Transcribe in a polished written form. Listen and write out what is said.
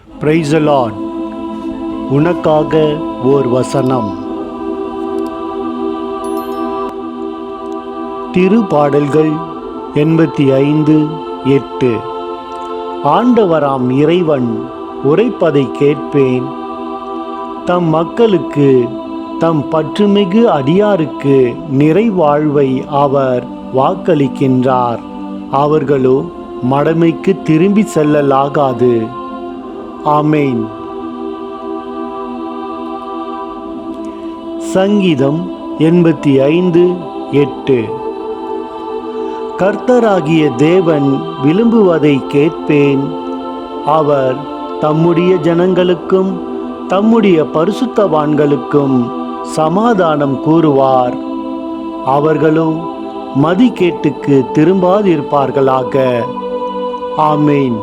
Praise the Lord. உனக்காக ஓர் வசனம். திருப்பாடல்கள் 85:8. ஆண்டவராம் இறைவன் உரைப்பதை கேட்பேன். தம் மக்களுக்கு, தம் பற்றுமிகு அடியாருக்கு நிறைவாழ்வை அவர் வாக்களிக்கின்றார். அவர்களோ மடமைக்கு திரும்பி செல்லலாகாது. ஆமென். சங்கீதம் 85:8. கர்த்தராகிய தேவன் விரும்புவதை கேட்பேன். அவர் தம்முடைய ஜனங்களுக்கும் தம்முடைய பரிசுத்தவான்களுக்கும் சமாதானம் கூறுவார். அவர்களும் மதிகேட்டுக்கு திரும்பாதிருப்பார்களாக. ஆமென்.